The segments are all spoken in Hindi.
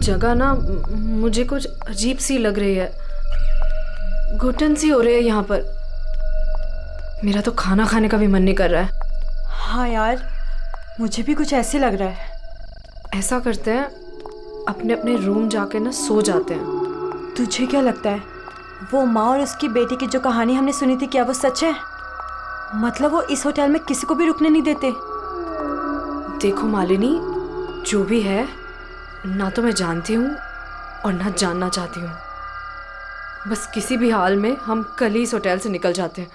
जगह ना मुझे कुछ अजीब सी लग रही है, घुटन सी हो रही है यहाँ पर। मेरा तो खाना खाने का भी मन नहीं कर रहा है। हाँ यार, मुझे भी कुछ ऐसे लग रहा है। ऐसा करते हैं, अपने अपने रूम जाके ना सो जाते हैं। तुझे क्या लगता है, वो माँ और उसकी बेटी की जो कहानी हमने सुनी थी, क्या वो सच है? मतलब वो इस होटल में किसी को भी रुकने नहीं देते? देखो मालिनी, जो भी है, ना तो मैं जानती हूँ और ना जानना चाहती हूँ। बस किसी भी हाल में हम कल ही इस होटल से निकल जाते हैं।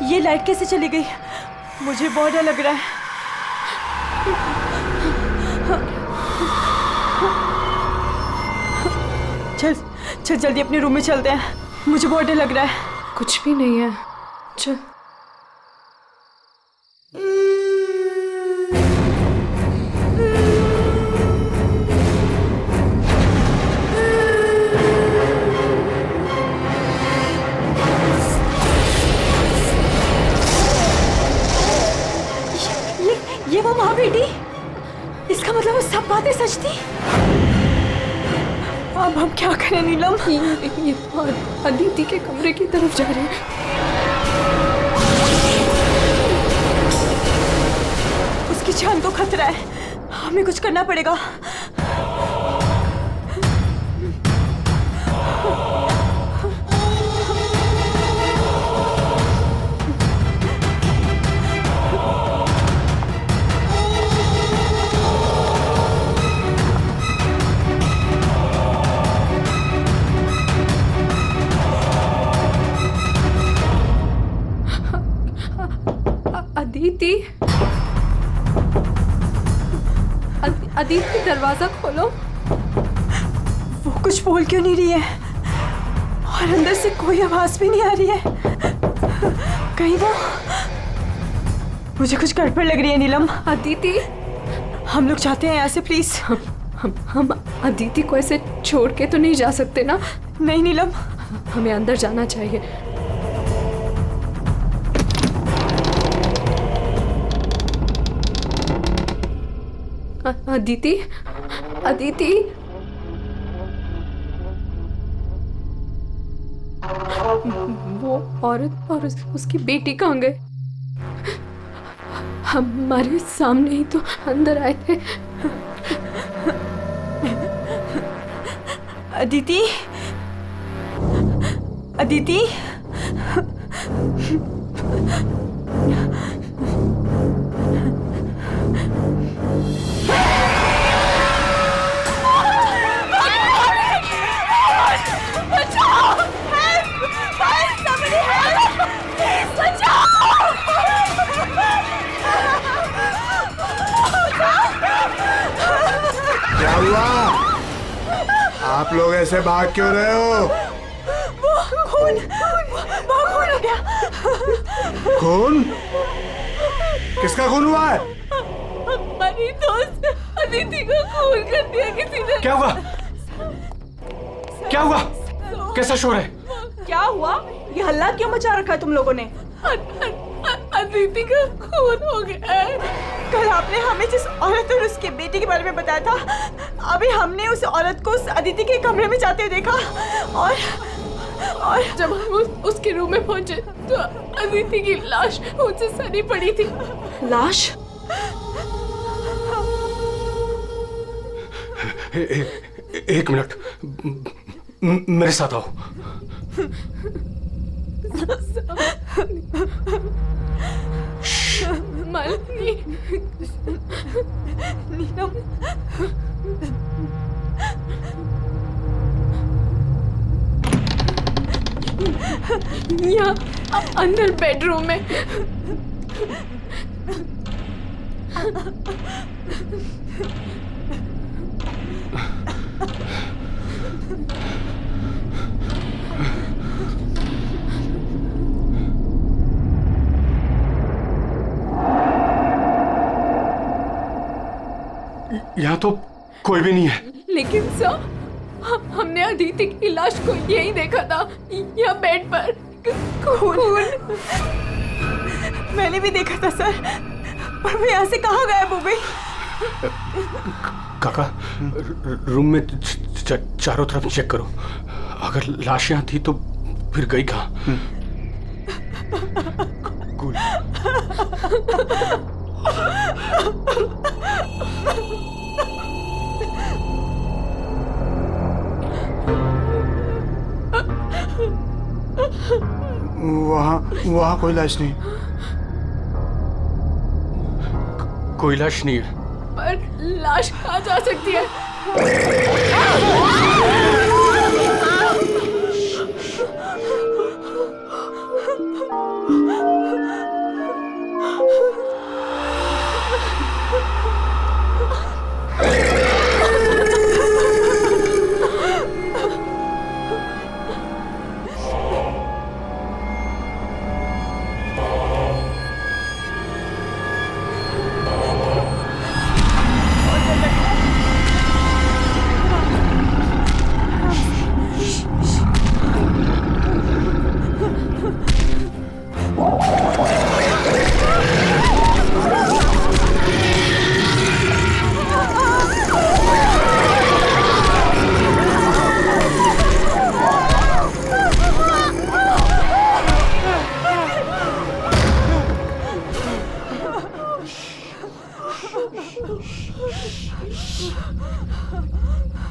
ये लाइट कैसे चली गई? मुझे बहुत डर लग रहा है। चल चल जल्दी अपने रूम में चलते हैं, मुझे बहुत डर लग रहा है। कुछ भी नहीं है, चल। ये वो माँ बेटी, इसका मतलब वो सब बातें सच थी। अब हम क्या करें नीलम? ये अदिति के कमरे की तरफ जा रहे हैं। उसकी जान को खतरा है, हमें कुछ करना पड़ेगा। अदिति, दरवाजा खोलो। वो कुछ बोल क्यों नहीं रही है और अंदर से कोई आवाज भी नहीं आ रही है? कहीं वो, मुझे कुछ गड़बड़ लग रही है नीलम। अदिति, हम लोग चाहते हैं यहाँ से, प्लीज। हम अदिति को ऐसे छोड़ के तो नहीं जा सकते ना? नहीं नीलम, हमें अंदर जाना चाहिए। अदिति, अदिति, वो औरत और उसकी बेटी कहाँ गए? हमारे सामने ही तो अंदर आए थे। अदिति, अदिति, क्या हुआ? आप लोग ऐसे भाग क्यों रहे हो? वो खून हो गया। खून? किसका खून हुआ है? हमारी दोस्त अदिति को खून कर दिया किसी ने। क्या हुआ? क्या हुआ? कैसा शोर है? क्या हुआ? ये हल्ला क्यों मचा रखा है तुम लोगों ने? अदिति का खून हो गया है। कल आपने हमें जिस औरत और उसके बेटे के बारे में बताया था, अभी हमने उस औरत को उस अदिति के कमरे में जाते हुए देखा और जब हम उसके रूम में पहुंचे तो अदिति की लाश उनसे सनी पड़ी थी। लाश? एक मिनट, मेरे साथ आओ। मालिनी, नीलम, यहाँ अंदर बेडरूम में। यहाँ तो कोई भी नहीं है। लेकिन सर, हमने अदिति की लाश को यही देखा था, यहाँ बेड पर खून। मैंने भी देखा था सर, पर वो यहाँ से कहाँ गायब हो गई? काका रूम में चारों तरफ चेक करो। अगर लाश यहाँ थी तो फिर गई कहाँ? कूल। वहाँ कोई लाश नहीं। कोई लाश नहीं है। पर लाश कहाँ जा सकती है?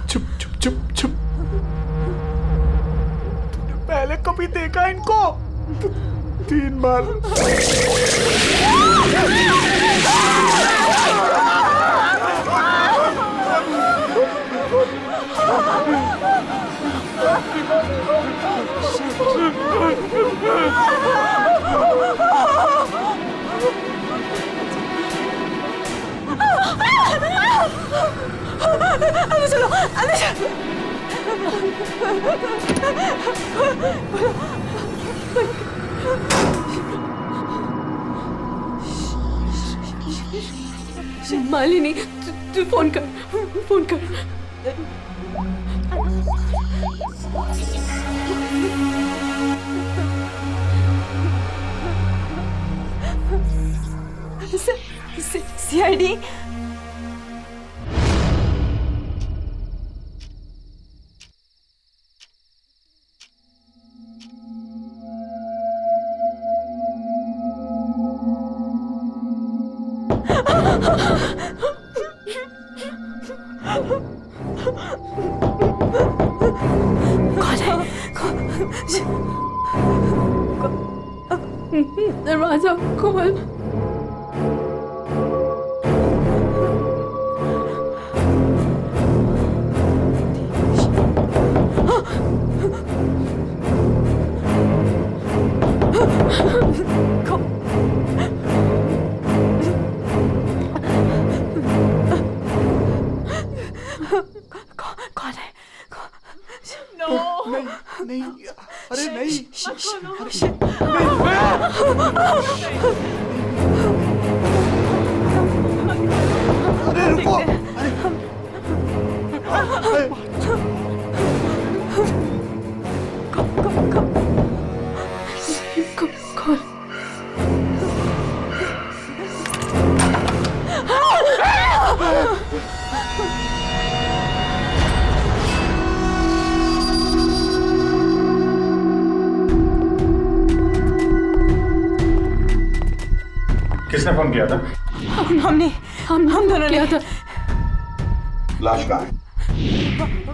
चुप चुप चुप चुप। तूने पहले कभी देखा इनको? 3 बार। अंदर चलो, अंदर चलो। मालिनी, तू फोन कर, फोन कर। सीआईडी। दरवाजा खोल। कौन है? नहीं, अरे नहीं। अरे रुको। कौन? किसने फोन किया था? हमने हम दोनों ने किया था। लाश कहाँ है?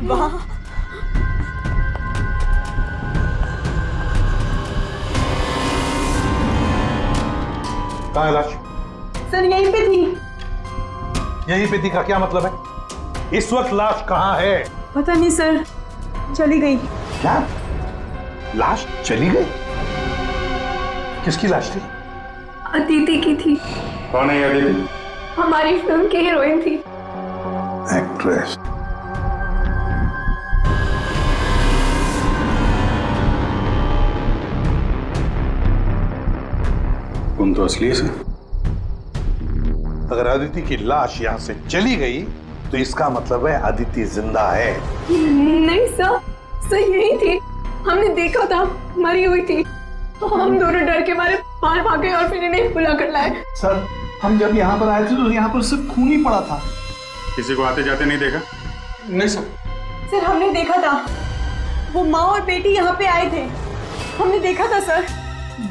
वहाँ कहाँ है लाश? सर यहीं पे थी। यहीं पे थी का क्या मतलब है? इस वक्त लाश कहाँ है? पता नहीं सर, चली गई। क्या? लाश चली गई? किसकी लाश थी? अदिति की थी। कौन है ये अदिति? हमारी फिल्म की हीरोइन थी। एक्ट्रेस। तुम तो असली से। अगर अदिति की लाश यहाँ से चली गई तो इसका मतलब है अदिति जिंदा है। नहीं सर यही थी। हमने देखा था, मरी हुई थी। तो हम दोनों डर के मारे बाहर भागे और फिर इन्हें बुला कर लाए। सर हम जब यहाँ पर आए थे तो यहाँ पर सिर्फ खून ही पड़ा था, किसी को आते जाते नहीं देखा? नहीं सर। सर हमने देखा था, वो माँ और बेटी यहाँ पे आए थे, हमने देखा था सर।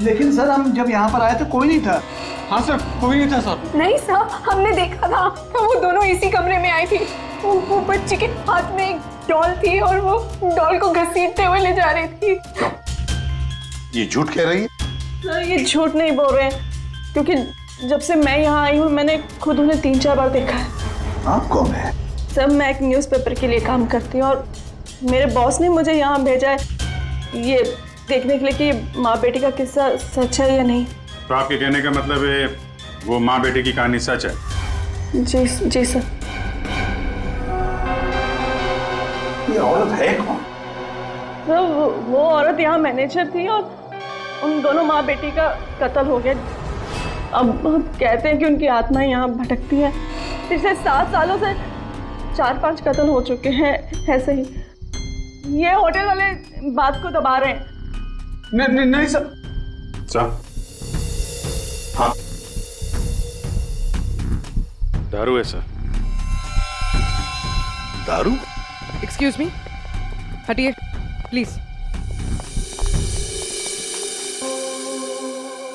लेकिन सर हम जब यहाँ पर आए तो कोई नहीं था। हाँ सर, कोई नहीं था सर। नहीं सर, हमने देखा था वो दोनों इसी कमरे में आई थी। वो बच्ची के हाथ में एक डॉल थी और वो डॉल को घसीटते हुए ले जा रही थी। ये झूठ कह रही है? सर ये झूठ नहीं बोल रहे हैं, क्योंकि जब से मैं यहाँ आई हूँ मैंने खुद उन्हें 3-4 बार देखा है। आप कौन है? सर मैं एक न्यूज़पेपर के लिए काम करती हूँ और मेरे बॉस ने मुझे यहाँ भेजा है ये देखने के लिए कि माँ बेटी का किस्सा सच है या नहीं। तो आपके कहने का मतलब है वो माँ बेटे की कहानी सच है? जी सर। ये औरत है कौन? सर वो औरत यहाँ मैनेजर थी और उन दोनों माँ बेटी का कत्ल हो गया। अब कहते हैं कि उनकी आत्मा यहाँ भटकती है। पिछले 7 सालों से 4-5 कत्ल हो चुके हैं ऐसे ही। ये होटल वाले बात को दबा रहे हैं। नहीं सर। सर, हाँ, दारू है सर। दारू? एक्सक्यूज मी, हटिए प्लीज।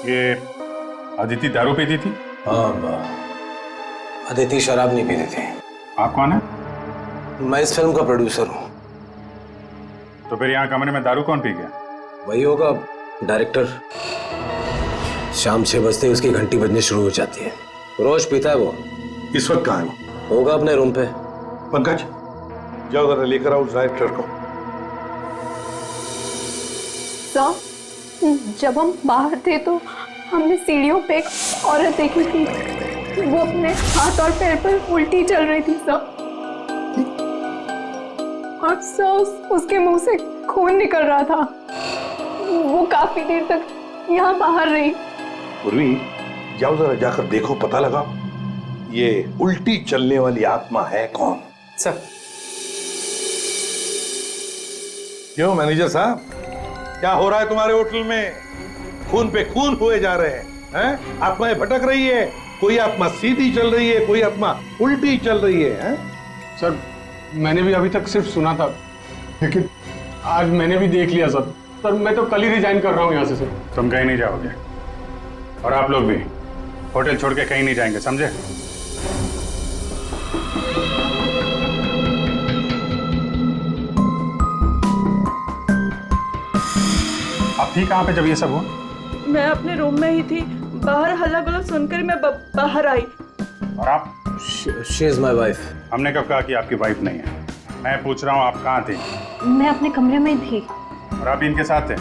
ये अदिति दारू पीती थी? अदिति शराब नहीं पीती थी। आप कौन है? मैं इस फिल्म का प्रोड्यूसर हूँ। तो फिर यहाँ कमरे में दारू कौन पी गया? वही होगा डायरेक्टर। शाम 6 बजते ही उसकी घंटी बजनी शुरू हो जाती है। रोज पीता है वो। इस वक्त कहाँ है? होगा अपने रूम पे। पंकज, जाओ जरा लेकर आओ उस डायरेक्टर को। सर, जब हम बाहर थे तो हमने सीढ़ियों पे एक औरत देखी थी। वो अपने हाथ और पैर पर उल्टी चल रही थी सर। और सर उसके मुंह से खून निकल रहा था। वो काफी देर तक यहाँ बाहर रही। पूर्वी, जाओ जरा जाकर देखो, पता लगाओ ये उल्टी चलने वाली आत्मा है कौन। सर। क्यों मैनेजर साहब, क्या हो रहा है तुम्हारे होटल में? खून पे खून हुए जा रहे हैं? आत्माएं भटक रही है। कोई आत्मा सीधी चल रही है, कोई आत्मा उल्टी चल रही है? सर मैंने भी अभी तक सिर्फ सुना था, लेकिन आज मैंने भी देख लिया सर। सर मैं तो कल ही रिजाइन कर रहा हूँ यहाँ से सर। तुम कहीं नहीं जाओगे और आप लोग भी होटल छोड़ के कहीं नहीं जाएंगे, समझे? आप थी कहाँ पे जब ये सब हुआ? मैं अपने रूम में ही थी, बाहर हल्ला गुल्ला सुनकर मैं बाहर आई। और आप? She is my wife. हमने कब कहा कि आपकी वाइफ नहीं है? मैं पूछ रहा हूँ आप कहाँ थी? मैं अपने कमरे में थी। और आप इनके साथ थे?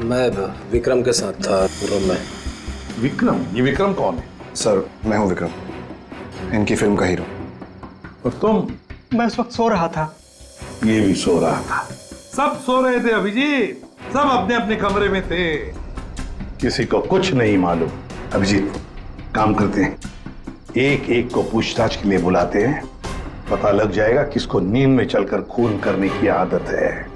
मैं विक्रम के साथ था रूम में। विक्रम? ये विक्रम कौन है? सर मैं हूँ विक्रम, इनकी फिल्म का हीरो। और तुम? मैं इस वक्त सो रहा था। ये भी सो रहा था। सब सो रहे थे अभिजीत, सब अपने अपने कमरे में थे। किसी को कुछ नहीं मालूम। अभिजीत, काम करते हैं, एक एक को पूछताछ के लिए बुलाते हैं, पता लग जाएगा किसको नींद में चलकर खून करने की आदत है।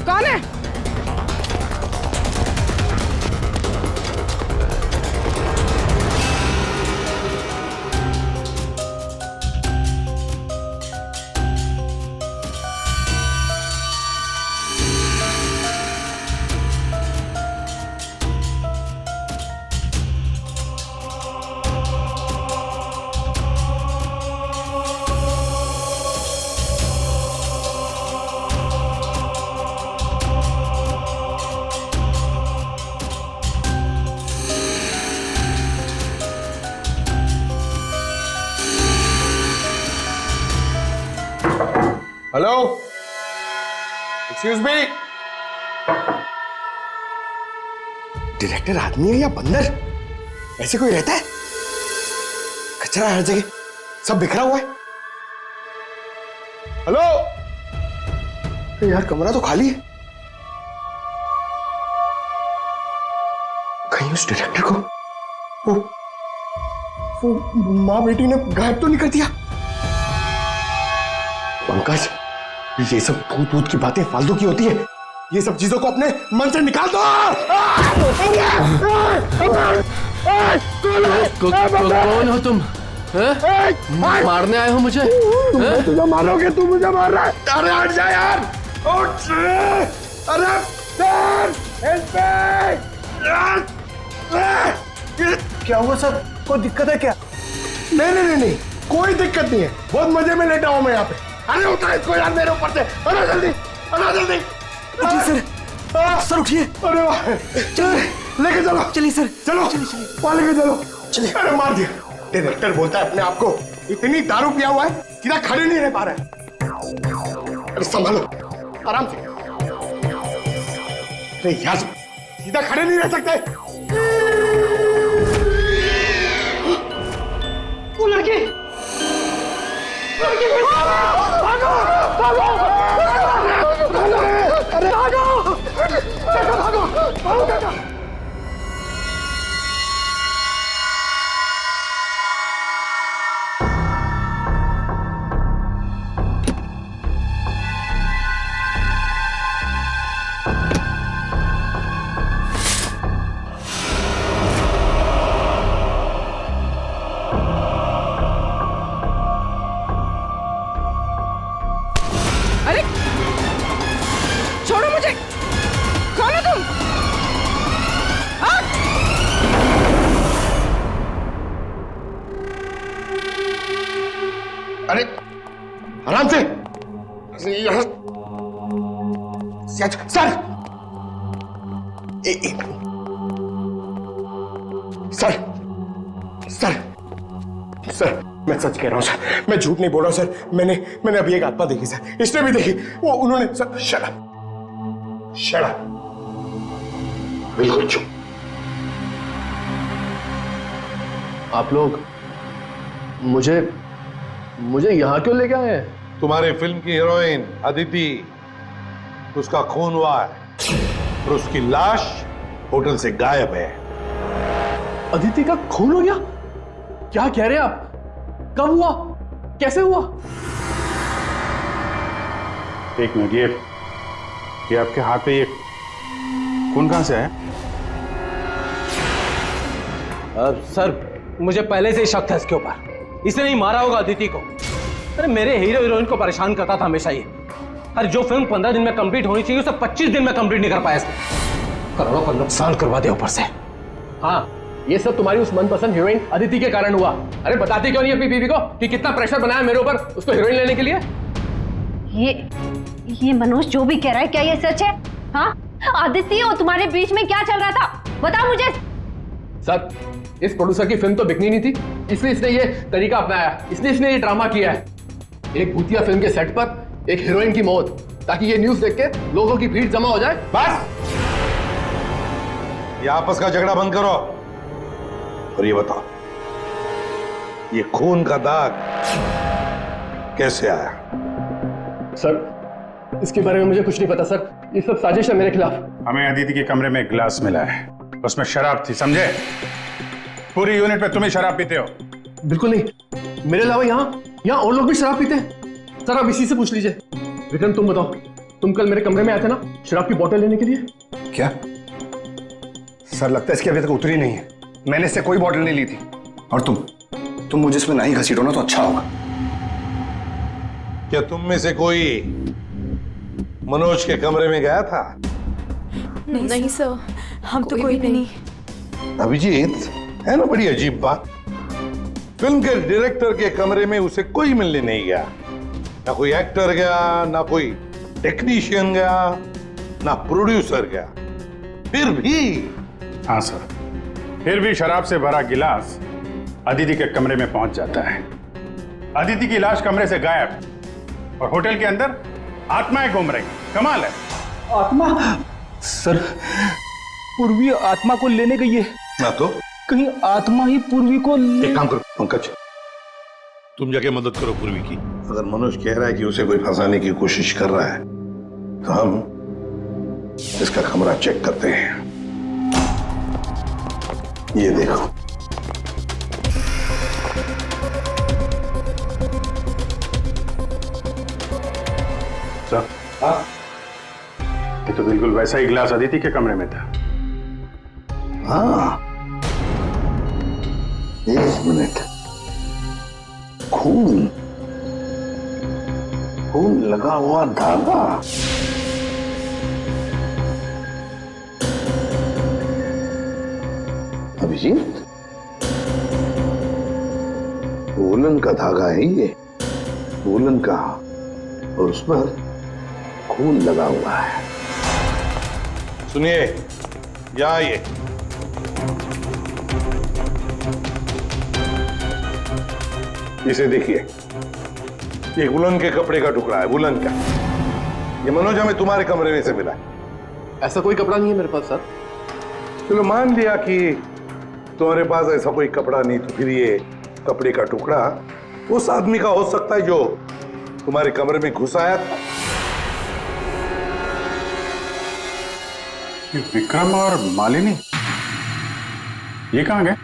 कौन है? Hello, excuse me. डायरेक्टर आदमी है या बंदर? ऐसे कोई रहता है? कचरा हर जगह, सब बिखरा हुआ है। हेलो यार, कमरा तो खाली है। कहीं उस डायरेक्टर को वो माँ बेटी ने गायब तो नहीं कर दिया? पंकज, ये सब भूत भूत की बातें फालतू की होती है। ये सब चीजों को अपने मन से निकाल दो। कौन हो तुम? मारने आए हो मुझे? तुझे मारोगे, तू मुझे मार रहा है। अरे हट जा यार, उठ। अरे क्या हुआ सर? कोई दिक्कत है क्या? नहीं, कोई दिक्कत नहीं है। बहुत मजे में लेटा हूं मैं यहाँ पे। अरे उठा इसको यार मेरे ऊपर से। अरे जल्दी। सर उठिए। अरे वाह, लेके चलो। चलिए सर, चलो वहाँ लेके चलो। अरे मार दिया। डायरेक्टर बोलता है अपने आप को इतनी दारू पिया हुआ है, सीधा खड़े नहीं रह पा रहा है। अरे संभालो, आराम से। अरे यार, सीधा खड़े नहीं रह सकते। वो लड़की भागो। अरे छोड़ो मुझे, कौन हो तुम? अरे आराम से। सर, सर, मैं सच कह रहा हूं सर, मैं झूठ नहीं बोल रहा हूं सर। मैंने अभी एक आत्मा देखी सर, इसने भी देखी। वो उन्होंने सर, शट अप, बिल्कुल चुप। आप लोग मुझे यहाँ क्यों लेके आए हैं? तुम्हारी फिल्म की हीरोइन अदिति, उसका खून हुआ है और उसकी लाश होटल से गायब है। अदिति का खून हो गया? क्या कह रहे हैं आप? कब हुआ? कैसे हुआ? एक मिनट, ये आपके हाथ पे ये खून कहां से है? सर, मुझे पहले से ही शक था इसके ऊपर। इसने नहीं मारा होगा अदिति को। अरे मेरे हीरो हीरोइन को परेशान करता था हमेशा ये। अरे जो फिल्म 15 दिन में कंप्लीट होनी चाहिए उसे 25 दिन में कंप्लीट नहीं कर पाया इसने। करोड़ों का नुकसान करवा दिया ऊपर से। हाँ, ये सब तुम्हारी उस मनपसंद हीरोइन अदिति के कारण हुआ। अरे बताती क्यों नहीं अपनी बीवी को कि कितना प्रेशर बनाया मेरे ऊपर उसको हीरोइन लेने के लिए? ये मनोज जो भी कह रहा है, क्या ये सच है? हाँ, आदित्य और तुम्हारे बीच में क्या चल रहा था? बताओ मुझे। सर, इस प्रोड्यूसर की फिल्म तो बिकनी नहीं थी, इसलिए इसने ये तरीका अपनाया, इसने ये ड्रामा किया है। एक भूतिया फिल्म के सेट पर एक हीरोइन की मौत, ताकि ये न्यूज़ देख के लोगों की भीड़ जमा हो जाए। बस, ये आपस का झगड़ा बंद करो और ये बताओ, ये खून का दाग कैसे आया? सर, इसके बारे में मुझे कुछ नहीं पता सर, ये सब साजिश है मेरे खिलाफ। हमें अदिति के कमरे में एक गिलास मिला है, उसमें शराब थी, समझे? पूरी यूनिट पे तुम ही शराब पीते हो। बिल्कुल नहीं, मेरे अलावा यहाँ और लोग भी शराब पीते हैं। सर, आप इसी से पूछ लीजिए। विक्रम, तुम बताओ, तुम कल मेरे कमरे में आए थे ना शराब की बोतल लेने के लिए? क्या सर, लगता है इसकी अभी तक उतरी नहीं है। मैंने इससे कोई बोतल नहीं ली थी। और तुम मुझे इसमें नहीं घसीटो ना तो अच्छा होगा। क्या तुम में से कोई मनोज के कमरे में गया था? नहीं सर, हम तो कोई भी नहीं। अभिजीत, है ना बड़ी अजीब बात। फिल्म के डायरेक्टर के कमरे में उसे कोई मिलने नहीं गया, ना कोई एक्टर गया, ना कोई टेक्नीशियन गया, ना प्रोड्यूसर गया। फिर भी हाँ सर, फिर भी शराब से भरा गिलास अदिति के कमरे में पहुंच जाता है। अदिति की लाश कमरे से गायब और होटल के अंदर आत्माएं घूम रही। कमाल है। आत्मा? सर, पूर्वी आत्मा को लेने गई है। ना तो कहीं आत्मा ही पूर्वी को एक काम करो पंकज, तुम जाके मदद करो पूर्वी की। अगर मनोज कह रहा है कि उसे कोई फंसाने की कोशिश कर रहा है तो हम इसका कमरा चेक करते हैं। ये देखो, बिल्कुल वैसा ही गिलास अदिति के कमरे में था। हाँ, एक मिनट। खून खून लगा हुआ धागा। अभिजीत, वूलन का धागा है ये, वूलन का, और उस पर खून लगा हुआ है। सुनिए, क्या ये इसे देखिए, ये वुलन के कपड़े का टुकड़ा है, वुलन का। ये मनोज हमें तुम्हारे कमरे में से मिला है। ऐसा कोई कपड़ा नहीं है मेरे पास सर। चलो मान लिया कि तुम्हारे पास ऐसा कोई कपड़ा नहीं, तो फिर ये कपड़े का टुकड़ा उस आदमी का हो सकता है जो तुम्हारे कमरे में घुस आया था। ये विक्रम और मालिनी ये कहाँ गए?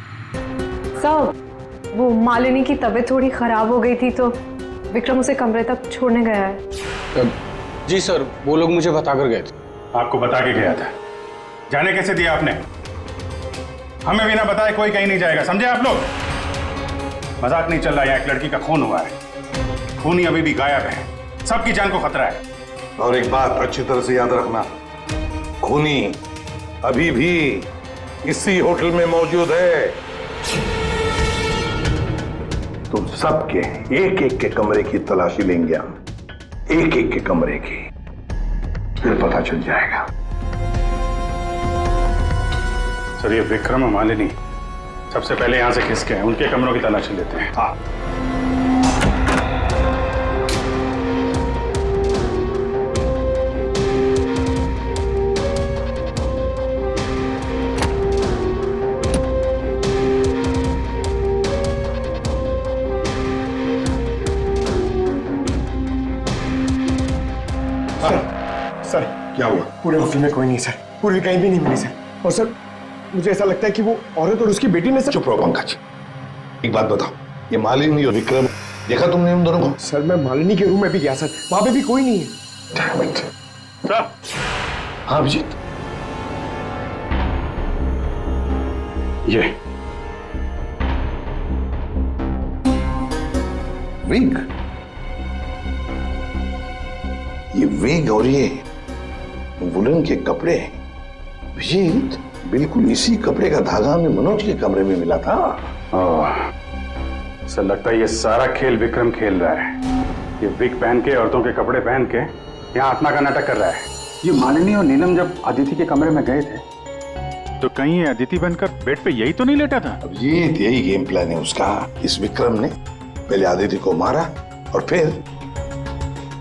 सर, वो मालिनी की तबीयत थोड़ी खराब हो गई थी तो विक्रम उसे कमरे तक छोड़ने गया है। जी सर, वो लोग मुझे बता कर गए थे। आपको बता के गया था? जाने कैसे दिया आपने? हमें बिना बताए कोई कहीं नहीं जाएगा, समझे आप लोग? मजाक नहीं चल रहा है, एक लड़की का खून हुआ है, खून ही अभी भी गायब है, सबकी जान को खतरा है। और एक बात अच्छी तरह से याद रखना, खूनी अभी भी इसी होटल में मौजूद है। तुम सबके एक एक के कमरे की तलाशी लेंगे हम, एक एक के कमरे की, फिर पता चल जाएगा। सर, ये विक्रम और मालिनी सबसे पहले यहां से खिसके हैं, उनके कमरों की तलाशी लेते हैं। हाँ। सर, क्या हुआ? पूरे ऑफिस में कोई नहीं सर, पूरी कहीं भी नहीं मिली सर। और सर, मुझे ऐसा लगता है कि वो औरत और उसकी बेटी ने सर। चुप रहो पंकज, एक बात बताओ, ये मालिनी और विक्रम देखा तुमने उन दोनों को? सर, मैं मालिनी के रूम में भी गया सर, वहां पे भी कोई नहीं है। सर। हाँ अभिजीत, ये विग, ये विग और ये वुलन के कपड़े, अभिजीत बिल्कुल इसी कपड़े का धागा हमें मनोज के कमरे में मिला था। सर, लगता है ये सारा खेल विक्रम खेल रहा है। ये विग पहन के, औरतों के कपड़े पहन के यहाँ आत्मा का नाटक कर रहा है। ये मालिनी और नीलम जब अदिति के कमरे में गए थे तो कहीं ये अदिति बनकर बेड पे यही तो नहीं लेटा था? अभिजीत, यही गेम प्लान है उसका। इस विक्रम ने पहले अदिति को मारा और फिर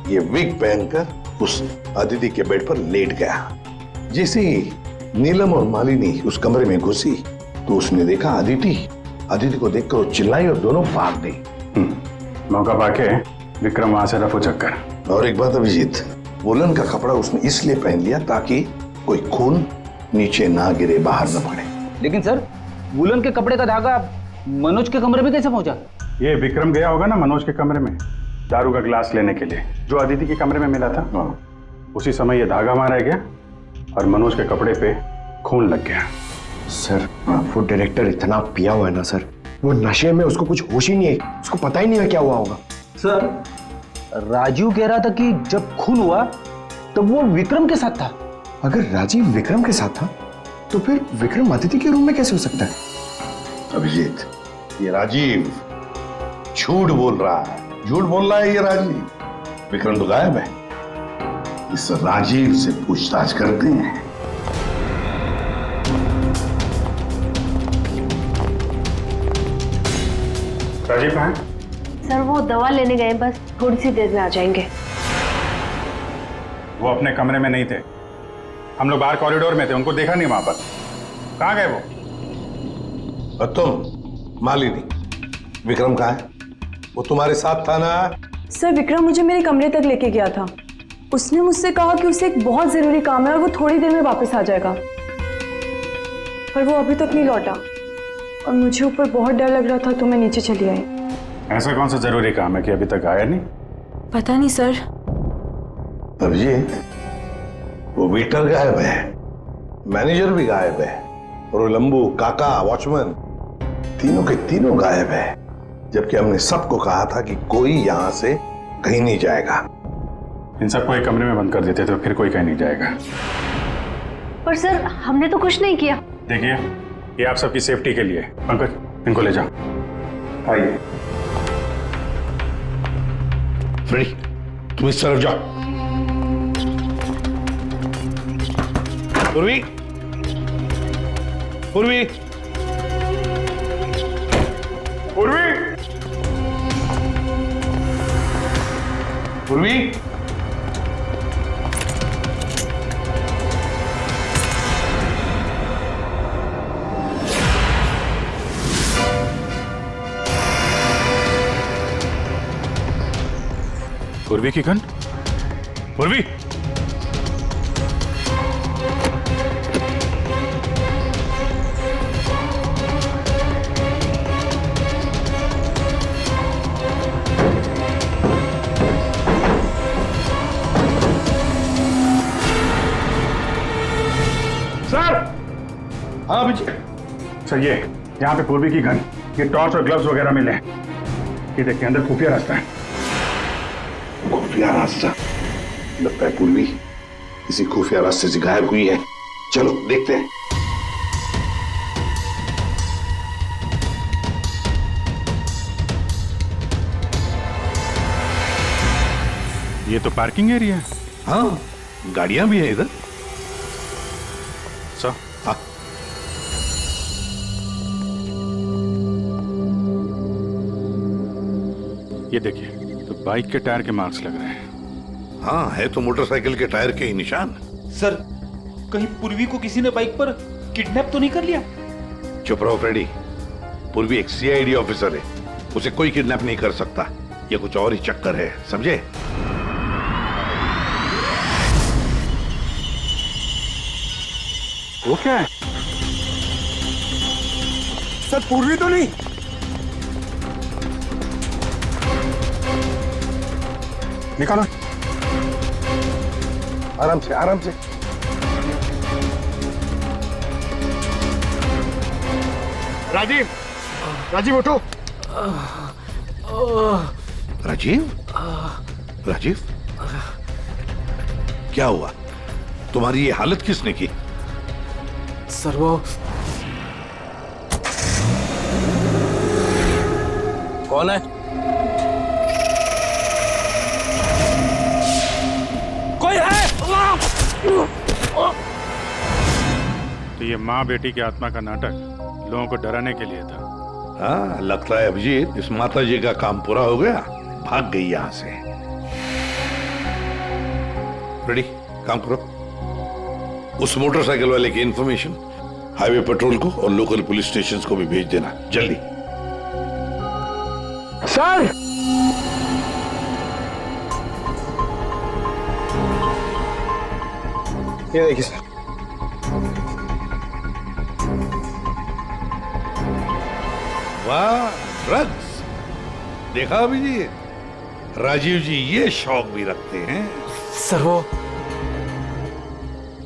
ये विग पहनकर उस अदिति के बेड पर लेट गया। जैसे ही नीलम और मालिनी उस कमरे में घुसी तो उसने देखा अदिति को देखकर वो चिल्लाई और दोनों भाग गई। मौका पाके विक्रम वहां से रफू चक्कर। और एक बात अभिजीत, वुलन का कपड़ा उसने इसलिए पहन लिया ताकि कोई खून नीचे ना गिरे, बाहर ना पड़े। लेकिन सर, वुलन के कपड़े का धागा मनोज के कमरे में कैसे पहुंचा? ये विक्रम गया होगा ना मनोज के कमरे में दारू का गिलास लेने के लिए, जो अदिति के कमरे में मिला था। उसी समय ये धागा वहां रह गया और मनोज के कपड़े पे खून लग गया। सर, वो डायरेक्टर इतना पिया हुआ है ना सर, वो नशे में उसको कुछ होश ही नहीं है, उसको पता ही नहीं है क्या हुआ होगा। सर, राजीव कह रहा था कि जब खून हुआ तब वो विक्रम के साथ था। अगर राजीव विक्रम के साथ था तो फिर विक्रम अदिति के रूम में कैसे हो सकता है? अभिजीत, ये राजीव झूठ बोल रहा है, झूठ बोल रहा है ये राजीव। विक्रम तो गायब है। इस राजीव से पूछताछ करते हैं। राजीव कहाँ है? सर, वो दवा लेने गए, बस थोड़ी सी देर में आ जाएंगे। वो अपने कमरे में नहीं थे, हम लोग बाहर कॉरिडोर में थे, उनको देखा नहीं वहां पर। कहाँ गए वो? और तुम मालिनी, विक्रम कहाँ है? वो तुम्हारे साथ था ना? सर, विक्रम मुझे मेरे कमरे तक लेके गया था। उसने मुझसे कहा कि उसे एक बहुत जरूरी काम है और वो थोड़ी देर में वापस आ जाएगा, पर वो अभी तक नहीं लौटा और मुझे ऊपर बहुत डर लग रहा था तो मैं नीचे चली आई। ऐसा कौन सा जरूरी काम है कि अभी तक आया नहीं? पता नहीं सर। अभिजीत, वो वेटर गायब है, मैनेजर भी गायब है, और वो लंबू, काका, वॉचमैन तीनों के तीनों गायब है। जबकि हमने सबको कहा था कि कोई यहां से कहीं नहीं जाएगा। इन सबको एक कमरे में बंद कर देते तो फिर कोई कहीं नहीं जाएगा। पर सर हमने तो कुछ नहीं किया। देखिए, ये आप सबकी सेफ्टी के लिए। पंकज, इनको ले जाओ। आइए। फ्रेडी, तुम इस तरफ जाओ। पूर्वी, पूर्वी, पूर्वी, पूर्वी, पूर्वी की गन। पूर्वी, सर। हाँ अभिजीत। सर ये यहाँ पे पूर्वी की गन, ये टॉर्च और ग्लव्स वगैरह मिले हैं। ये देखिए, अंदर खुफिया रास्ता है। खुफिया रास्ता? लगता है पूर्वी किसी खुफिया रास्ते से गायब हुई है। चलो देखते हैं। ये तो पार्किंग एरिया है। हाँ, गाड़ियां भी हैं इधर। सर, हाँ। ये देखिए, तो बाइक के टायर के मार्क्स लग रहे हैं। हाँ, है तो मोटरसाइकिल के टायर के ही निशान। सर, कहीं पूर्वी को किसी ने बाइक पर किडनैप तो नहीं कर लिया? चुप रहो फ्रेडी। पूर्वी एक सीआईडी ऑफिसर है, उसे कोई किडनैप नहीं कर सकता। ये कुछ और ही चक्कर है, समझे? वो क्या है? सर पूर्वी तो नहीं? निकालो। आराम से, आराम से। राजीव, राजीव उठो। राजीव? राजीव? क्या हुआ? तुम्हारी ये हालत किसने की? सर वो कौन है? कोई है? तो ये माँ बेटी की आत्मा का नाटक लोगों को डराने के लिए था। हाँ, लगता है अभिजीत इस माता जी का काम पूरा हो गया, भाग गई यहां से। रेडी, काम करो। उस मोटरसाइकिल वाले की इंफॉर्मेशन हाईवे पेट्रोल को और लोकल पुलिस स्टेशन को भी भेज देना, जल्दी। सर, ये देखिए सर। वाह, ड्रग्स! देखा अभिजीत, राजीव जी ये शौक भी रखते हैं। सर वो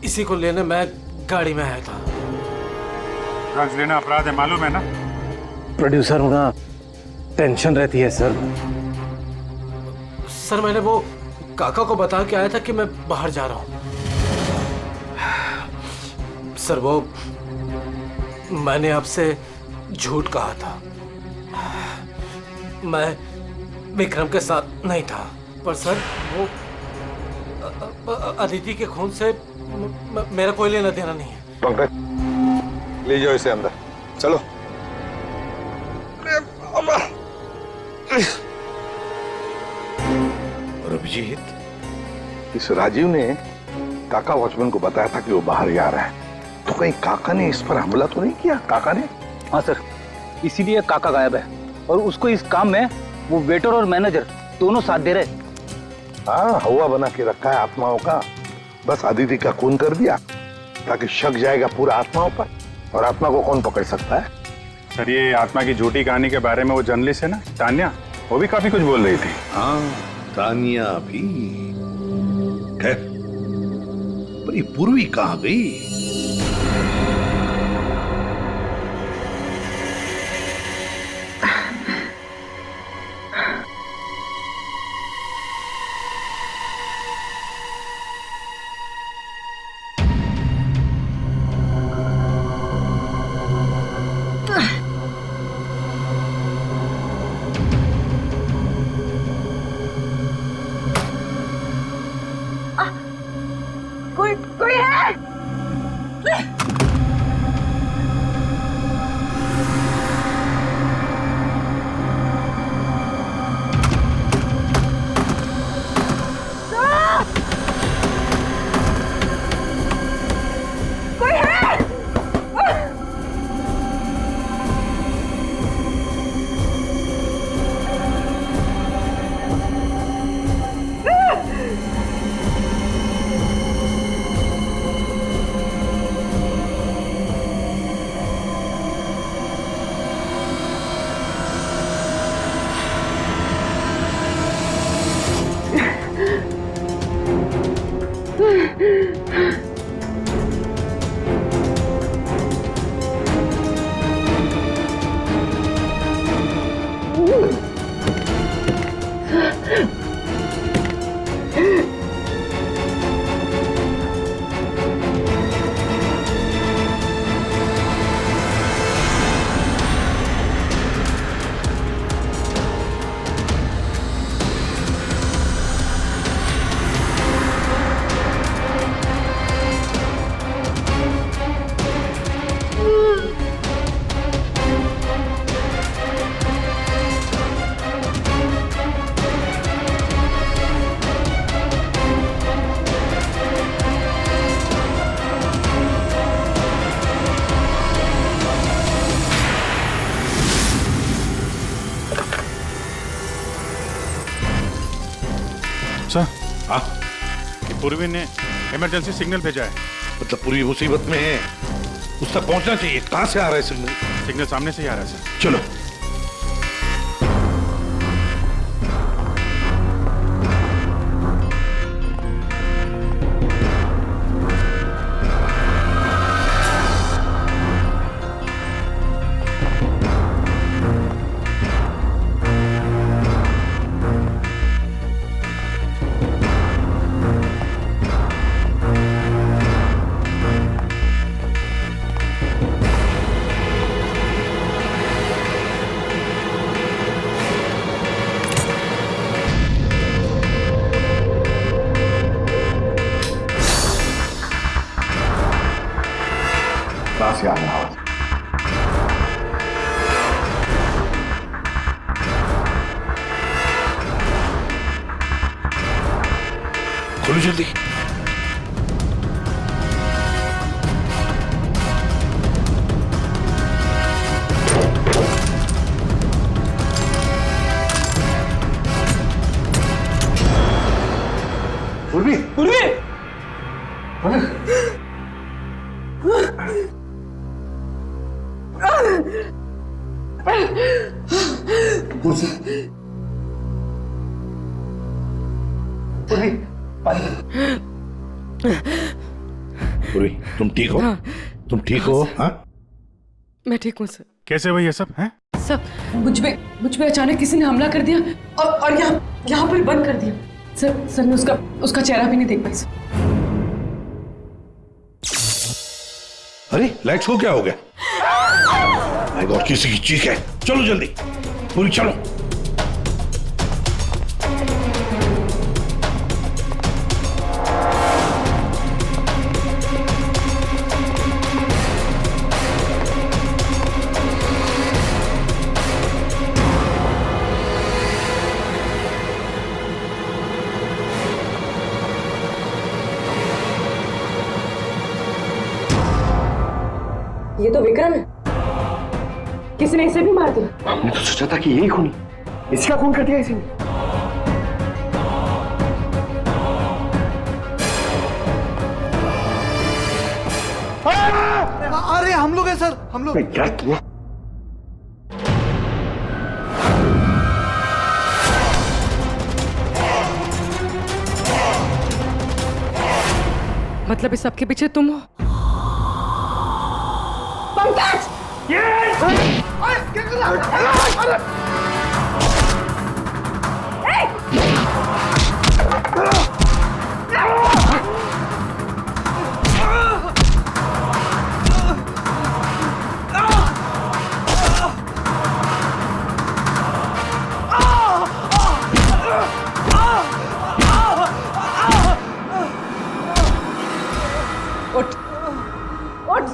इसी को लेने मैं गाड़ी में आया था। ड्रग्स लेना अपराध है, मालूम है ना? प्रोड्यूसर होना टेंशन रहती है सर। सर मैंने वो काका को बता के आया था कि मैं बाहर जा रहा हूं। सर वो मैंने आपसे झूठ कहा था। मैं विक्रम के साथ नहीं था, पर सर वो अदिति के खून से मेरा कोई लेना देना नहीं है। पंकज, ले जाओ इसे अंदर, चलो। और अभिजीत, इस राजीव ने काका वॉचमैन को बताया था कि वो बाहर जा रहा है, तो कहीं काका ने इस पर हमला तो नहीं किया? काका ने? हाँ सर, इसीलिए काका गायब है और उसको इस काम में वो वेटर और मैनेजर दोनों साथ दे रहे। हाँ, हवा बना के रखा है आत्माओं का। बस अदिति का खून कर दिया ताकि शक जाएगा पूरा आत्माओं पर, और आत्मा को कौन पकड़ सकता है? सर ये आत्मा की झूठी कहानी के बारे में वो जर्नलिस्ट है ना, तान्या, वो भी काफी कुछ बोल रही थी। हाँ, तानिया भी। खैर, पर ये पूर्वी कहाँ गई? कोई है? सर, पूर्वी ने इमरजेंसी सिग्नल भेजा है। मतलब पूरी मुसीबत में है, उस तक पहुंचना चाहिए। कहां से आ रहा है सिग्नल? सिग्नल सामने से ही आ रहा है सर। चलो। कहां से आ रहा है? खोलो जल्दी। पूर्वी, पूर्वी! पूर्वी, तुम ठीक हो? तुम ठीक हो? हाँ? मैं ठीक हूँ सर। कैसे हुआ ये सब है? सर, मुझ पे अचानक किसी ने हमला कर दिया और यहाँ पर बंद कर दिया। सर मैं उसका चेहरा भी नहीं देख पाई सर। अरे लाइट्स को क्या हो गया? माय गॉड, किसी की चीख है। चलो जल्दी, पूरी चलो। ये तो विक्रम है। किसी ने इसे भी मार दिया। हमने तो सोचा था कि यही खूनी, इसका खून कर दिया इसी ने। अरे हम लोग हैं सर, हम लोग। क्या किया? मतलब इस सब के पीछे तुम हो? पंकज! उठ, उठ।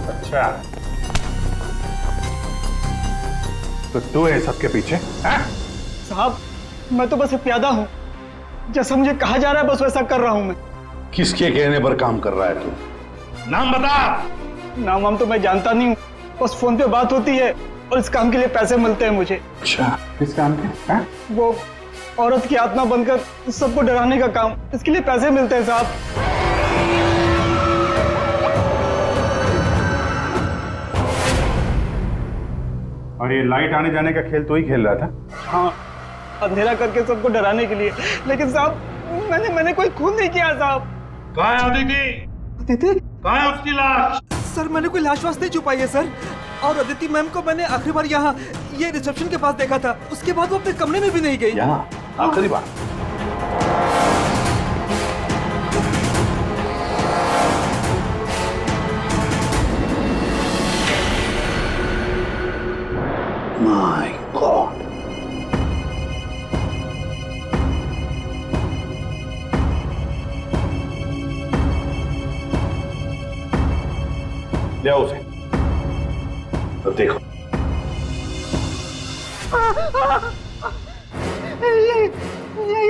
अच्छा, तो तू है सबके पीछे? साहब, मैं तो बस प्यादा हूँ। जैसा मुझे कहा जा रहा है बस वैसा कर रहा हूँ मैं। किसके कहने पर काम कर रहा है तू? नाम बता। नाम वाम तो मैं जानता नहीं हूँ, बस फोन पे बात होती है और इस काम के लिए पैसे मिलते हैं मुझे। अच्छा, किस काम के? वो औरत की आत्मा बनकर सबको डराने का काम, इसके लिए पैसे मिलते हैं साहब। और ये लाइट आने जाने का खेल तो ही खेल रहा था? हाँ, अंधेरा करके सबको डराने के लिए। लेकिन साहब मैंने कोई खून नहीं किया साहब। कहाँ है अदिति? अदिति? कहाँ है उसकी लाश? सर मैंने कोई लाश वाश नहीं छुपाई है सर। और अदिति मैम को मैंने आखिरी बार यहाँ ये रिसेप्शन के पास देखा था, उसके बाद वो अपने कमरे में भी नहीं गई। यहाँ आखिरी बार? My God. ले आओ उसे। अब देखो।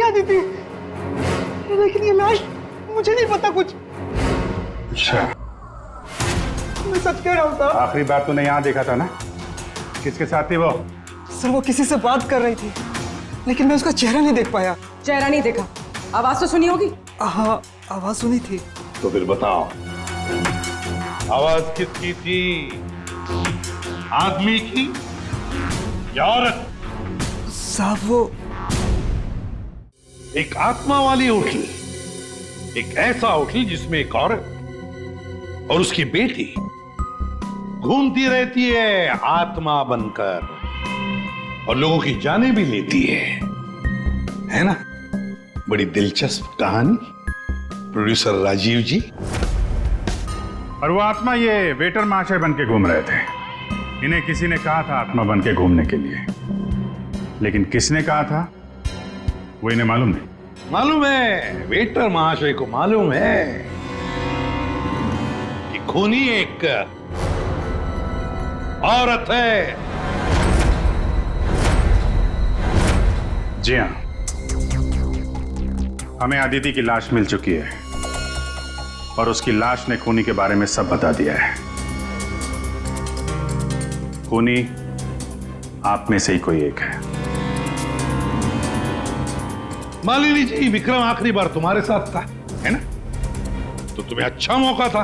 ये दीदी, लेकिन ये लाश मुझे नहीं पता कुछ। अच्छा, मैं सच कह रहा हूँ साहब। आखिरी बार तूने यहाँ देखा था ना? किसके साथ थी वो? सर वो किसी से बात कर रही थी, लेकिन मैं उसका चेहरा नहीं देख पाया। चेहरा नहीं देखा, आवाज तो सुनी होगी? हाँ, आवाज सुनी थी। तो फिर बताओ, आवाज किसकी थी? आदमी की या औरत? साहब वो एक आत्मा वाली होटल, एक ऐसा होटल जिसमें एक औरत और उसकी बेटी घूमती रहती है आत्मा बनकर और लोगों की जानें भी लेती है ना? बड़ी दिलचस्प कहानी, प्रोड्यूसर राजीव जी। और वो आत्मा ये वेटर महाशय बन के घूम रहे थे। इन्हें किसी ने कहा था आत्मा बन के घूमने के लिए, लेकिन किसने कहा था वो इन्हें मालूम नहीं। मालूम है, वेटर महाशय को मालूम है कि खूनी एक औरत है। जी हाँ, हमें अदिति की लाश मिल चुकी है और उसकी लाश ने खूनी के बारे में सब बता दिया है। खूनी आप में से ही कोई एक है। मालिनी जी, विक्रम आखिरी बार तुम्हारे साथ था, है ना? तो तुम्हें अच्छा मौका था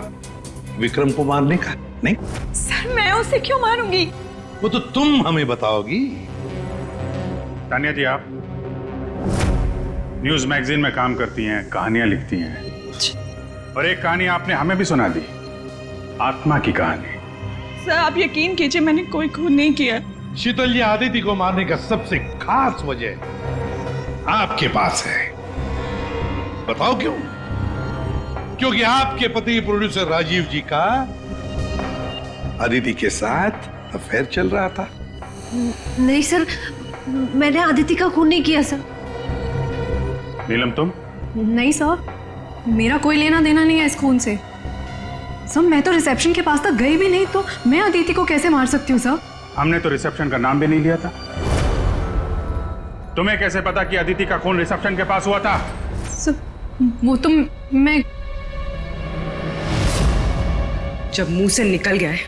विक्रम को मारने का, नहीं? सर मैं उसे क्यों मारूंगी? वो तो तुम हमें बताओगी। तानिया जी, आप न्यूज मैगजीन में काम करती हैं, कहानियां लिखती हैं, और एक कहानी आपने हमें भी सुना दी, आत्मा की कहानी। सर आप यकीन कीजिए, मैंने कोई खून नहीं किया। शीतल जी, आदिति को मारने का सबसे खास वजह आपके पास है। बताओ क्यों? क्योंकि आपके पति प्रोड्यूसर राजीव जी का आदिति के साथ अफेयर चल रहा था। नहीं सर, मैंने आदिति का खून नहीं किया सर। नीलम, तुम? नहीं सर, मेरा कोई लेना देना नहीं है इस खून से। सर मैं तो रिसेप्शन के पास तक गई भी नहीं, तो मैं अदिति को कैसे मार सकती हूँ सर? हमने तो रिसेप्शन का नाम भी नहीं लिया था। तुम्हें कैसे पता कि अदिति का खून रिसेप्शन के पास हुआ था? सर वो तो मैं, जब मुंह से निकल गया है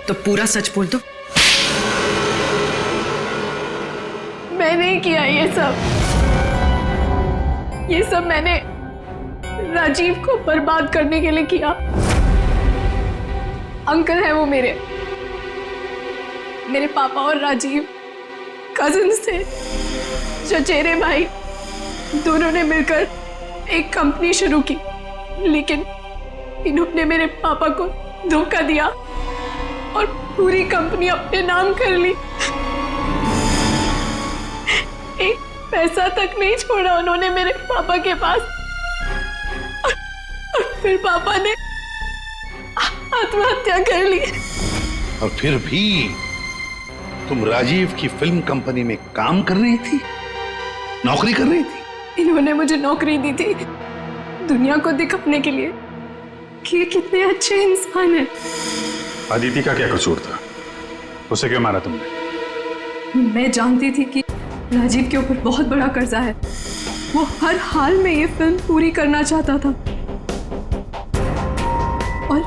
तो पूरा सच बोल दो। मैं नहीं किया ये सब मैंने राजीव को बर्बाद करने के लिए किया। अंकल है वो मेरे पापा और राजीव कजिन्स थे, चचेरे भाई। दोनों ने मिलकर एक कंपनी शुरू की, लेकिन इन्होंने मेरे पापा को धोखा दिया और पूरी कंपनी अपने नाम कर ली। एक पैसा तक नहीं छोड़ा उन्होंने मेरे पापा के पास। और फिर पापा ने आत्महत्या कर ली। और फिर भी तुम राजीव की फिल्म कंपनी में काम कर रही थी, नौकरी कर रही थी? इन्होंने मुझे नौकरी दी थी दुनिया को दिखाने के लिए कि ये कितने अच्छे इंसान हैं। अदिति का क्या कसूर था? उसे क्यों मारा तुमने? मैं जानती थी कि राजीव के ऊपर बहुत बड़ा कर्जा है। वो हर हाल में ये फिल्म पूरी करना चाहता था और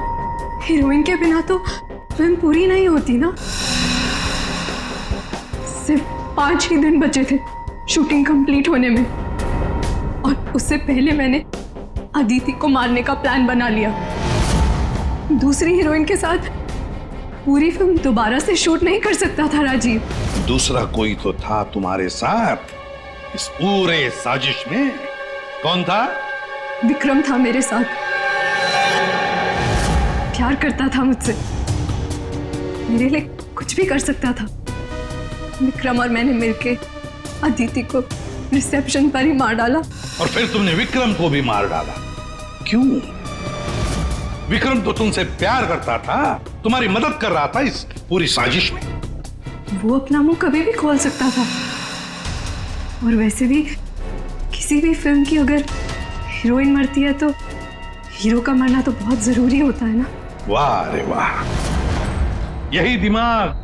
हीरोइन के बिना तो फिल्म पूरी नहीं होती ना। सिर्फ 5 ही दिन बचे थे शूटिंग कंप्लीट होने में और उससे पहले मैंने अदिति को मारने का प्लान बना लिया। दूसरी हीरोइन के साथ पूरी फिल्म दोबारा से शूट नहीं कर सकता था राजीव। दूसरा कोई तो था तुम्हारे साथ इस पूरे साजिश में। कौन था? विक्रम था मेरे साथ। प्यार करता था मुझसे, मेरे लिए कुछ भी कर सकता था। विक्रम और मैंने मिलके अदिति को रिसेप्शन पर ही मार डाला। और फिर तुमने विक्रम को भी मार डाला। क्यों? विक्रम तो तुमसे प्यार करता था, तुम्हारी मदद कर रहा था इस पूरी साजिश में। वो अपना मुंह कभी भी खोल सकता था। और वैसे भी किसी भी फिल्म की अगर हीरोइन मरती है तो हीरो का मरना तो बहुत जरूरी होता है ना। वाह रे वाह, यही दिमाग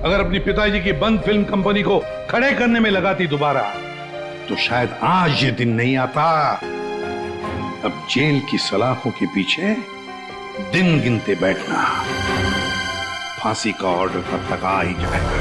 अगर अपनी पिताजी की बंद फिल्म कंपनी को खड़े करने में लगाती दोबारा, तो शायद आज ये दिन नहीं आता। अब जेल की सलाखों के पीछे दिन गिनते बैठना, फांसी का ऑर्डर तब तक आ ही जाएगा।